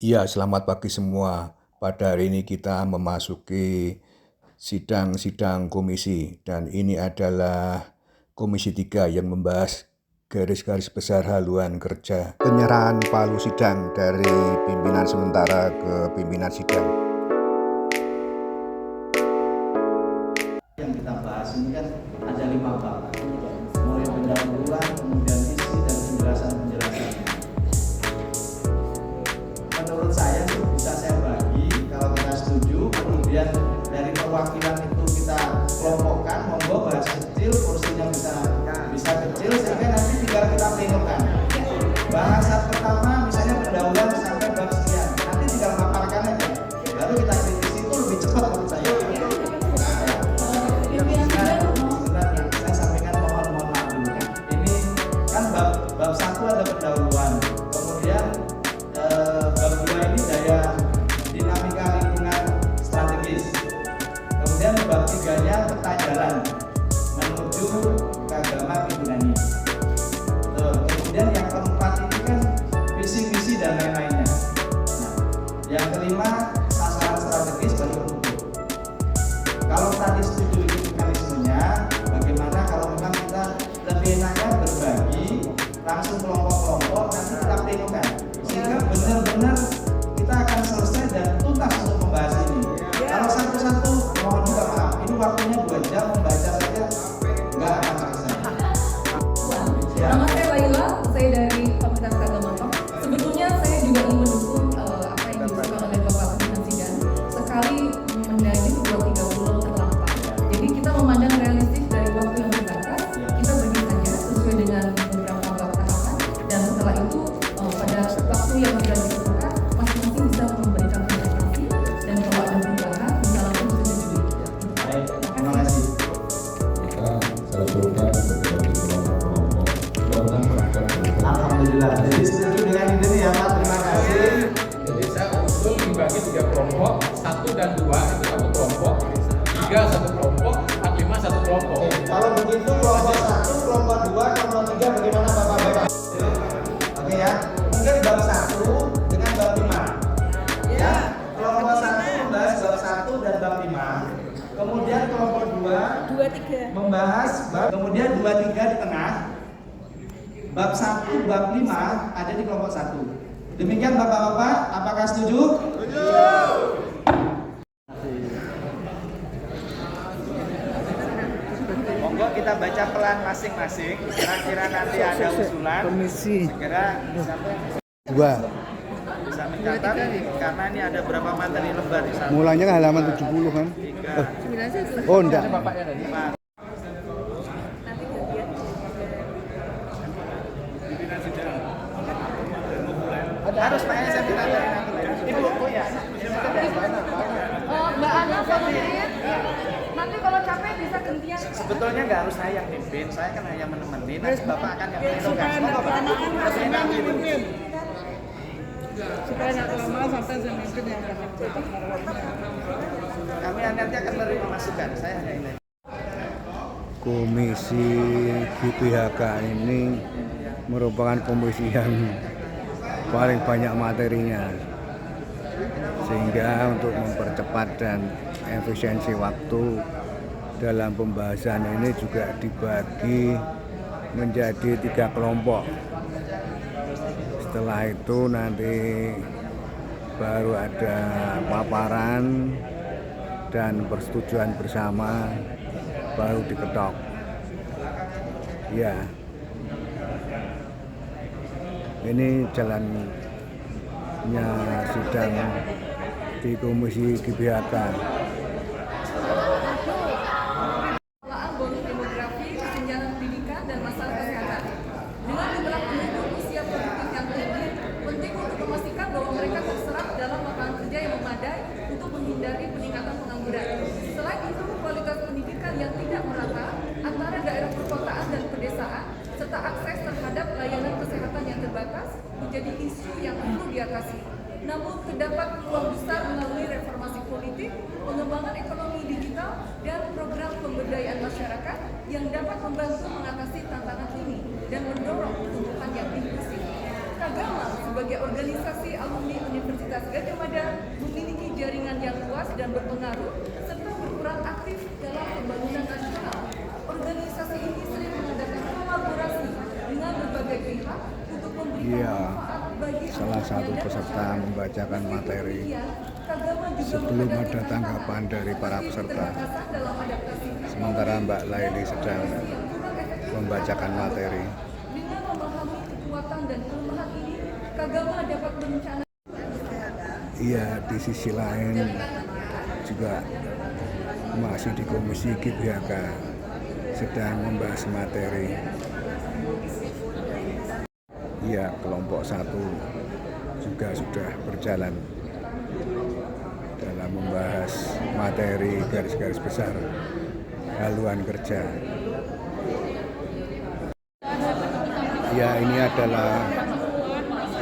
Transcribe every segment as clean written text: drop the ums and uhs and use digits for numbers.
Ya, selamat pagi semua. Pada hari ini kita memasuki sidang komisi dan ini adalah Komisi 3 yang membahas garis-garis besar haluan kerja penyerahan palu sidang dari pimpinan sementara ke pimpinan sidang. Yang kita bahas ini kan ada 5 bab, mulai pendahuluan, kemudian isi dan penjelasan-penjelasannya. Menurut saya bisa saya bagi, kalau kita setuju, kemudian dari perwakilan itu kita kelompokkan, monggo bahas kecil, kursinya bisa kecil, sehingga nanti tinggal kita plenokan. Bahasan pertama misalnya pendahuluan sampai bab sekian, nanti tinggal paparkan aja, lalu kita kritisi, itu lebih cepat menurut saya. Bab 1 ada pendahuluan, kemudian bab 2 ini daya dinamika lingkungan strategis, kemudian bab 3-nya peta jalan menuju keagamaan Yunani. Kemudian yang keempat ini kan visi-misi dan lain-lainnya. Nah, yang kelima sasaran strategis baru penutup. Kalau tadi setuju itu mekanismenya, bagaimana kalau memang kita lebih enaknya berbagi langsung kelompok-kelompok, nanti kita plenokan sehingga benar-benar kita akan selesai dan tuntas untuk membahas ini. Kalau satu-satu, mohon juga maaf, ini waktunya 2 jam membaca saja nggak akan selesai. Nama saya Laila, saya dari Fakultas Keagamaan. Sebetulnya saya juga ingin mendukung apa yang dilakukan oleh Bapak Pimpinan Sidang, sekali mendagri 2-3 bulan terlampau. Jadi kita memandang realistis dari waktu yang terbatas, kita bagi saja sesuai dengan beberapa bab tahapan, dan setelah itu pada waktu yang sudah ditentukan masing-masing bisa memberikan presentasi dan kalau ada perubahan bisa langsung disetujui. Baik, terima kasih. Saya usulkan untuk kelompok-kelompok dengan perangkat. Alhamdulillah. Jadi setuju dengan ini ya Pak, terima kasih. Jadi saya usul dibagi 3 kelompok, 1 dan 2 itu 1 kelompok, 3 1 kelompok, 4, 5 1 kelompok. Kalau begitu kelompok 1, kelompok 2, kelompok 3 bagaimana Bapak-Bapak? Oke ya, mungkin bab 1 dengan bab 5. Ya, kelompok 1 membahas bab 1 dan bab 5. Kemudian kelompok 2 membahas bab, kemudian 2, 3 di tengah. Bab 1, bab 5 ada di kelompok 1. Demikian Bapak-Bapak, apakah setuju? Setuju. Monggo kita baca pelan masing-masing. Kira-kira nanti ada usulan. Segera bisa mencatat karena ini ada berapa materi lembar di sana. Mulanya kan halaman 70 kan? 3, Oh enggak. 4. Harus makanya saya minta dari Ibu, oh ya. Mbak Ana volunteer, nanti kalau capek bisa gantian. Sebetulnya nggak harus saya yang mimpin, saya kan hanya menemani. Nanti Bapak akan yang plenokan. Supaya nggak lama sampai saya mimpin yang akan cetak. Kami nanti akan menerima masukan. Saya hanya ini. Komisi GPHK ini merupakan komisi yang paling banyak materinya, sehingga untuk mempercepat dan efisiensi waktu dalam pembahasan ini juga dibagi menjadi 3 kelompok. Setelah itu nanti baru ada paparan dan persetujuan bersama baru diketok. Ya, ini jalannya sidang di Komisi GPHK. Pengelolaan bonus demografi, kesenjangan pendidikan, dan masalah kesehatan. Dengan jumlah penduduk usia produktif yang tinggi, penting untuk memastikan bahwa mereka terserap dalam lapangan kerja yang memadai untuk menghindari peningkatan pengangguran. Selain itu, kualitas pendidikan yang tidak merata antara daerah perkotaan dan pedesaan, serta akses terhadap layanan kesehatan yang terbatas menjadi isu yang perlu diatasi. Namun terdapat peluang besar melalui reformasi politik, pengembangan ekonomi digital, dan program pemberdayaan masyarakat yang dapat membantu mengatasi tantangan ini dan mendorong pertumbuhan yang inklusif. Kagama sebagai organisasi alumni Universitas Universitas Gadjah Mada memiliki jaringan yang luas dan berpengaruh serta berperan aktif dalam pembangunan nasional. Organisasi ini sering mengadakan kolaborasi dengan berbagai pihak untuk memberikan Iya, manfaat bagi salah satu anggotanya peserta dan membacakan materi kemudian, Kagama juga sebelum ada menghadapi tanggapan dari para seperti peserta. keterbatasan dalam adaptasi Sementara Mbak Laili sedang membacakan materi. dengan memahami kekuatan dan kelemahan ini, Kagama dapat berencana. Iya, di sisi lain juga masih di Komisi GBHK sedang membahas materi. Iya, kelompok 1 juga sudah berjalan dalam membahas materi garis-garis besar haluan kerja. Ya, ini adalah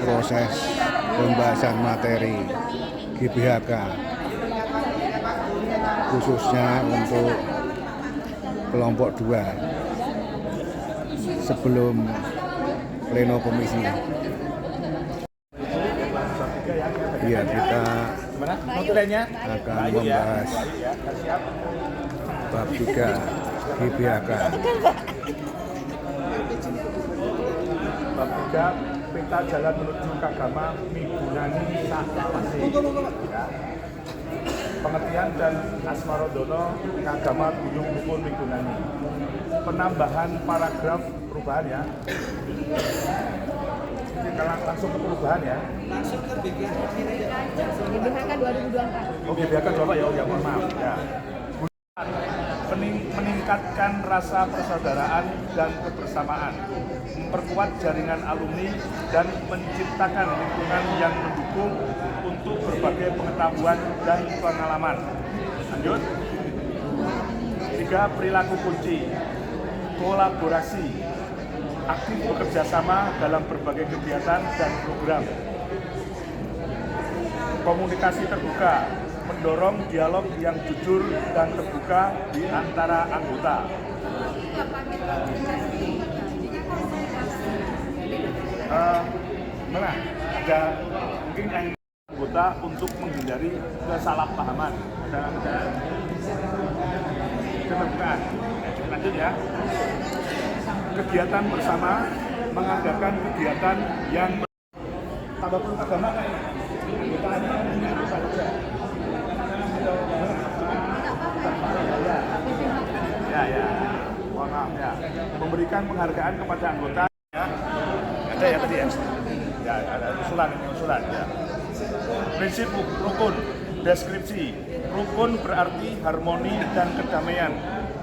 proses pembahasan materi GBHK khususnya untuk kelompok 2 sebelum pleno komisi. Ya, kita akan membahas bab 3 GBHK. Bab 3 peta jalan menuju Kagama migunani saklawase. Ya. Pengertian dan Asmarodono Kagama Gunung Rukun migunani. Penambahan paragraf perubahan ya. Kita langsung ke perubahan ya. GBHK 2024. Oh, GBHK coba ya, mohon maaf ya. Meningkatkan rasa persaudaraan dan kebersamaan, memperkuat jaringan alumni dan menciptakan lingkungan yang mendukung untuk berbagai pengetahuan dan pengalaman. Lanjut. 3. Perilaku kunci, kolaborasi, aktif bekerja sama dalam berbagai kegiatan dan program. Komunikasi terbuka, mendorong dialog yang jujur dan terbuka di antara anggota. Mana? Ada mungkin anggota untuk menghindari kesalahpahaman dan keterbukaan. Lanjut ya. Kegiatan bersama, mengadakan kegiatan yang tambah agama kayak anggotanya itu saja. Ya, mohon maaf ya. Memberikan penghargaan kepada anggota ya. Ada ya tadi ya? Ya, ada usulan ya. Prinsip rukun, deskripsi. Rukun berarti harmoni dan kedamaian.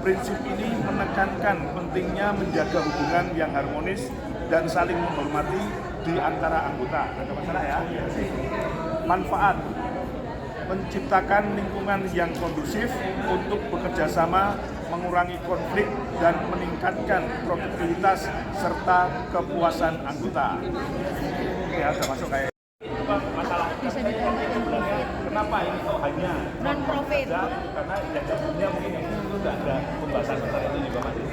Prinsip ini menekankan pentingnya menjaga hubungan yang harmonis dan saling menghormati di antara anggota. Ada masalah ya? Manfaat, menciptakan lingkungan yang kondusif untuk bekerja sama, mengurangi konflik, dan meningkatkan produktivitas serta kepuasan anggota. Oke, ada masuk kayak masalah kenapa ini kok hanya Non profit. karena yang sebelumnya mungkin yang itu tidak ada pembahasan tentang itu juga masih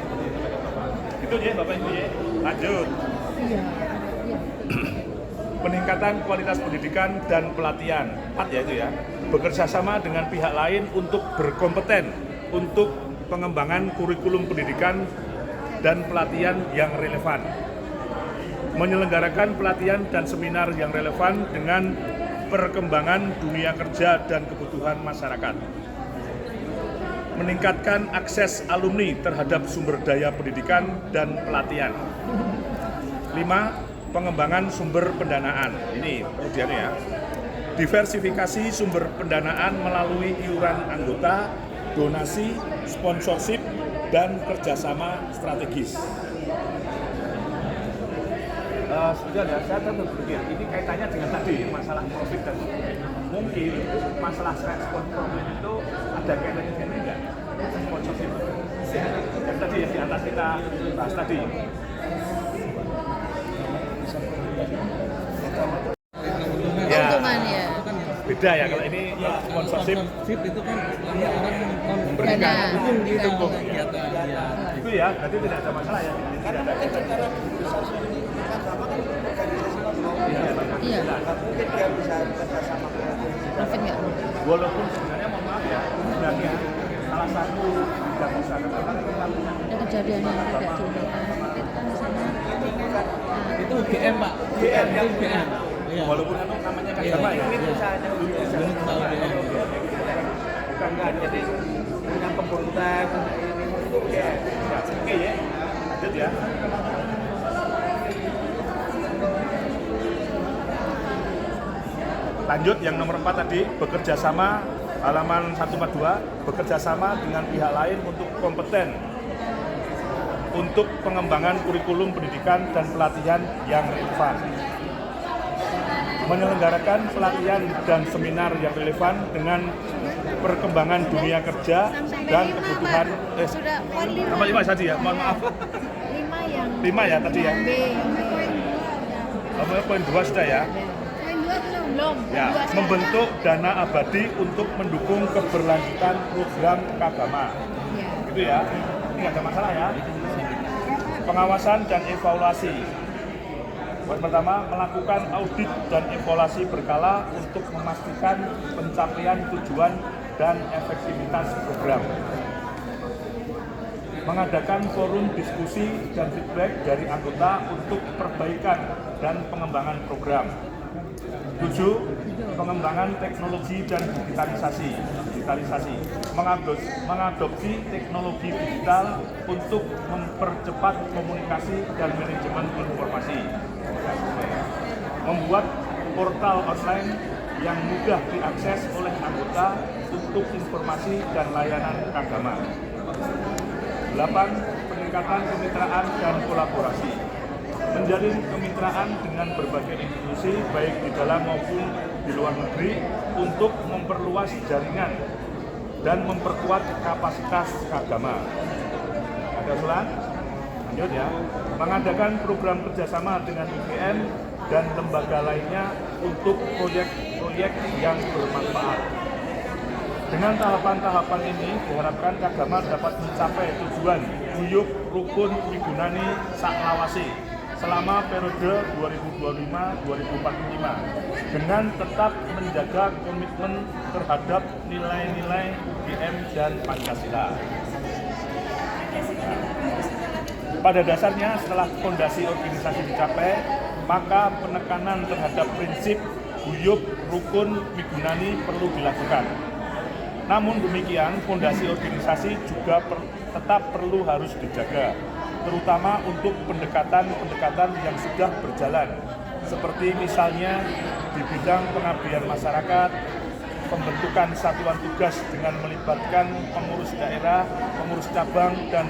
itu ya Bapak Ibu ya. Lanjut. Peningkatan kualitas pendidikan dan pelatihan. 4 ya itu ya. Bekerja sama dengan pihak lain untuk berkompeten untuk pengembangan kurikulum pendidikan dan pelatihan yang relevan. Menyelenggarakan pelatihan dan seminar yang relevan dengan perkembangan dunia kerja dan kebutuhan masyarakat. Meningkatkan akses alumni terhadap sumber daya pendidikan dan pelatihan. 5. Pengembangan sumber pendanaan. Ini kemudian ya. Diversifikasi sumber pendanaan melalui iuran anggota, donasi, sponsorship, dan kerjasama strategis. Sebenarnya saya berpikir ini kaitannya dengan tadi masalah profit dan mungkin masalah respon profit itu ada kaitannya enggak? Sponsorship yang tadi yang di atas kita bahas tadi. Keuntungan ya. Beda ya kalau ini sponsorship itu kan orang memberikan Dana. itu ya, berarti tidak ada masalah ya. Tidak ada. Iya. Mungkin dia bisa bekerja sama Walaupun sebenarnya mohon maaf ya, sebenarnya salah satu bidang usaha kesehatan itu namanya Ada kejadian yang tidak diinginkan. Itu kan di sana. Itu UGM Pak. GM ya, Itu UGM. Iya. walaupun itu namanya Iya, kagama ya. iya. Unit usaha UGM. Bukan kan, jadi punya kebutuhan ini itu ya. Oke ya, lanjut ya. Lanjut yang nomor 4 tadi, bekerja sama, halaman 142, bekerja sama dengan pihak lain untuk kompeten untuk pengembangan kurikulum pendidikan dan pelatihan yang relevan. Menyelenggarakan pelatihan dan seminar yang relevan dengan perkembangan dunia kerja dan kebutuhan Sudah poin 5. Nomor 5 tadi ya, mohon maaf. 5 yang 5 ya tadi ya. B, yang poin 2 Poin 2 sudah ya. Poin 2 belum. Ya, membentuk dana abadi untuk mendukung keberlanjutan program keagama. Ya. Gitu ya. Ini nggak ada masalah ya. Pengawasan dan evaluasi. Poin pertama, melakukan audit dan evaluasi berkala untuk memastikan pencapaian tujuan dan efektivitas program. Mengadakan forum diskusi dan feedback dari anggota untuk perbaikan dan pengembangan program. 7. Pengembangan teknologi dan digitalisasi. Mengadopsi teknologi digital untuk mempercepat komunikasi dan manajemen informasi. Membuat portal online yang mudah diakses oleh anggota untuk informasi dan layanan keagamaan. 8. Peningkatan kemitraan dan kolaborasi. Menjalin kemitraan dengan berbagai institusi baik di dalam maupun di luar negeri untuk memperluas jaringan dan memperkuat kapasitas keagama. Ada usulan? Lanjut ya. Mengadakan program kerjasama dengan UGM dan lembaga lainnya untuk proyek-proyek yang bermanfaat. Dengan tahapan-tahapan ini diharapkan keagama dapat mencapai tujuan guyub rukun migunani saklawase selama periode 2025-2045 dengan tetap menjaga komitmen terhadap nilai-nilai UGM dan Pancasila. Pada dasarnya, setelah fondasi organisasi dicapai, maka penekanan terhadap prinsip guyub rukun migunani perlu dilakukan. Namun demikian, fondasi organisasi juga tetap perlu harus dijaga, terutama untuk pendekatan-pendekatan yang sudah berjalan, seperti misalnya di bidang pengabdian masyarakat, pembentukan satuan tugas dengan melibatkan pengurus daerah, pengurus cabang, dan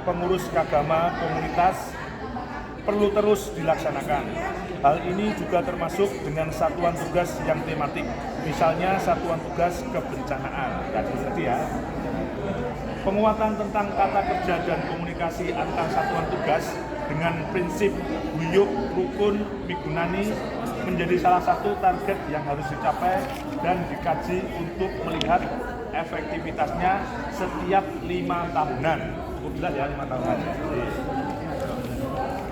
pengurus keagama komunitas perlu terus dilaksanakan. Hal ini juga termasuk dengan satuan tugas yang tematik, misalnya satuan tugas kebencanaan. Tadi ya. Penguatan tentang tata kerja dan komunikasi antar satuan tugas dengan prinsip guyub rukun migunani menjadi salah satu target yang harus dicapai dan dikaji untuk melihat efektivitasnya setiap 5 tahunan. Jelas ya 5 tahunan.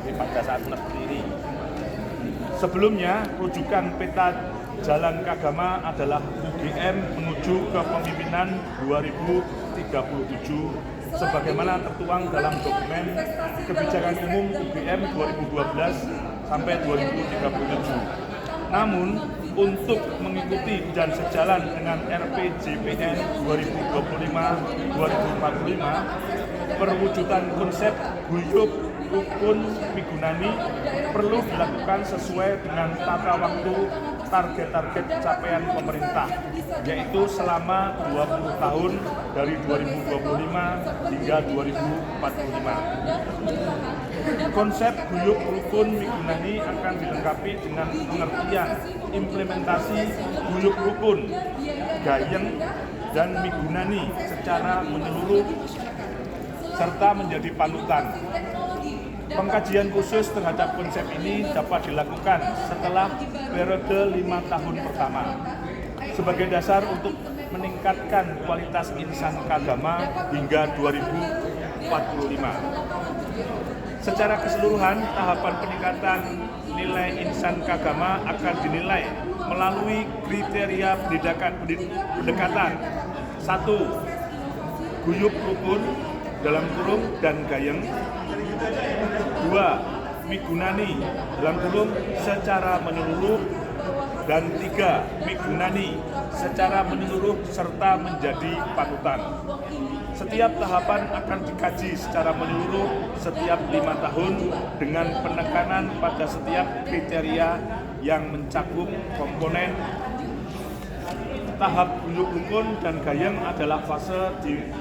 Jadi pada saat seperti ini. Sebelumnya, rujukan peta jalan keagama adalah UGM menuju kepemimpinan 2037 sebagaimana tertuang dalam dokumen Kebijakan Umum UGM 2012 sampai 2037. Namun, untuk mengikuti dan sejalan dengan RPJMN 2025-2045, perwujudan konsep guyub rukun migunani perlu dilakukan sesuai dengan tata waktu target-target capaian pemerintah, yaitu selama 20 tahun dari 2025 hingga 2045. Konsep guyub rukun migunani akan dilengkapi dengan pengertian implementasi guyub rukun, gayeng, dan migunani secara menyeluruh serta menjadi panutan. Pengkajian khusus terhadap konsep ini dapat dilakukan setelah periode 5 tahun pertama sebagai dasar untuk meningkatkan kualitas insan keagama hingga 2045. Secara keseluruhan, tahapan peningkatan nilai insan keagama akan dinilai melalui kriteria pendekatan. 1. Guyup rukun dalam kurung dan gayeng. 2. Migunani dalam kurung secara menyeluruh. Dan 3. Migunani secara menyeluruh serta menjadi panutan. Setiap tahapan akan dikaji secara menyeluruh setiap 5 tahun dengan penekanan pada setiap kriteria yang mencakup komponen. Tahap guyup rukun dan gayeng adalah fase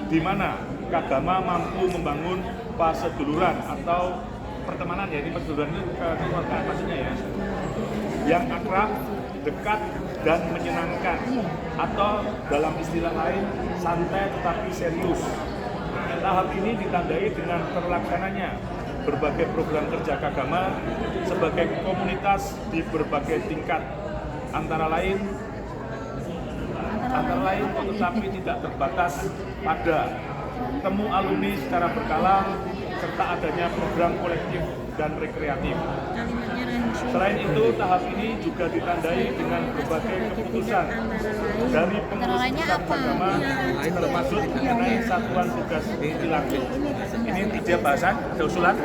di mana Kagama mampu membangun fase duluran atau pertemanan, ya ini perduruan ini kekeluargaan maksudnya ya, yang akrab, dekat, dan menyenangkan, atau dalam istilah lain santai tetapi serius. Tahap ini ditandai dengan terlaksananya berbagai program kerja Kagama sebagai komunitas di berbagai tingkat, antara lain tetapi tidak terbatas pada temu alumni secara berkala serta adanya program kolektif dan rekreatif. Selain itu, tahap ini juga ditandai dengan berbagai keputusan dari pengurus pusat Kagama termasuk mengenai satuan tugas kilang. Ini ide bahasan, ada usulan?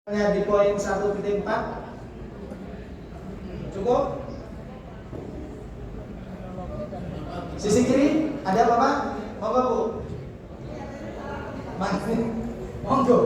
Di poin 1.4 cukup. Sisi kiri ada Bapak? Monggo Bu. Monggo.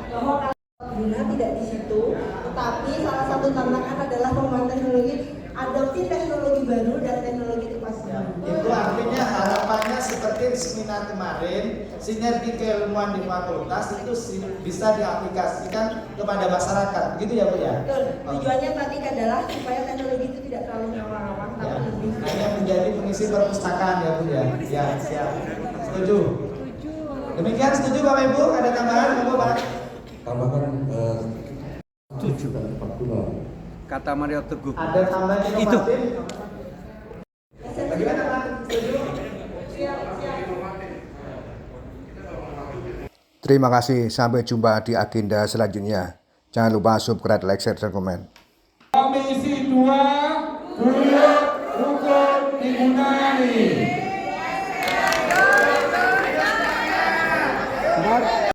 Bahwa guna tidak di situ, tetapi salah satu tantangan adalah pengembangan teknologi, adopsi teknologi baru dan teknologi kepastian. Itu artinya harapannya seperti seminar kemarin, sinergi keilmuan di fakultas itu bisa diaplikasikan kepada masyarakat, begitu ya Bu ya? Betul. Tujuannya tadi adalah supaya teknologi itu tidak terlalu ngawang-ngawang, Ya. tapi lebih Hanya menjadi pengisi perpustakaan ya Bu ya? Ya, siap. Setuju? Demikian setuju Bapak Ibu? Ada tambahan Bapak Pak? Tambahkan 7 kan 40. Kata Mario Teguh. Ada tambahan inovatif? Bagaimana Pak? Setuju? Terima kasih, sampai jumpa di agenda selanjutnya. Jangan lupa subscribe, like, share, dan komen. Komisi 2 Guyup Rukun Migunani.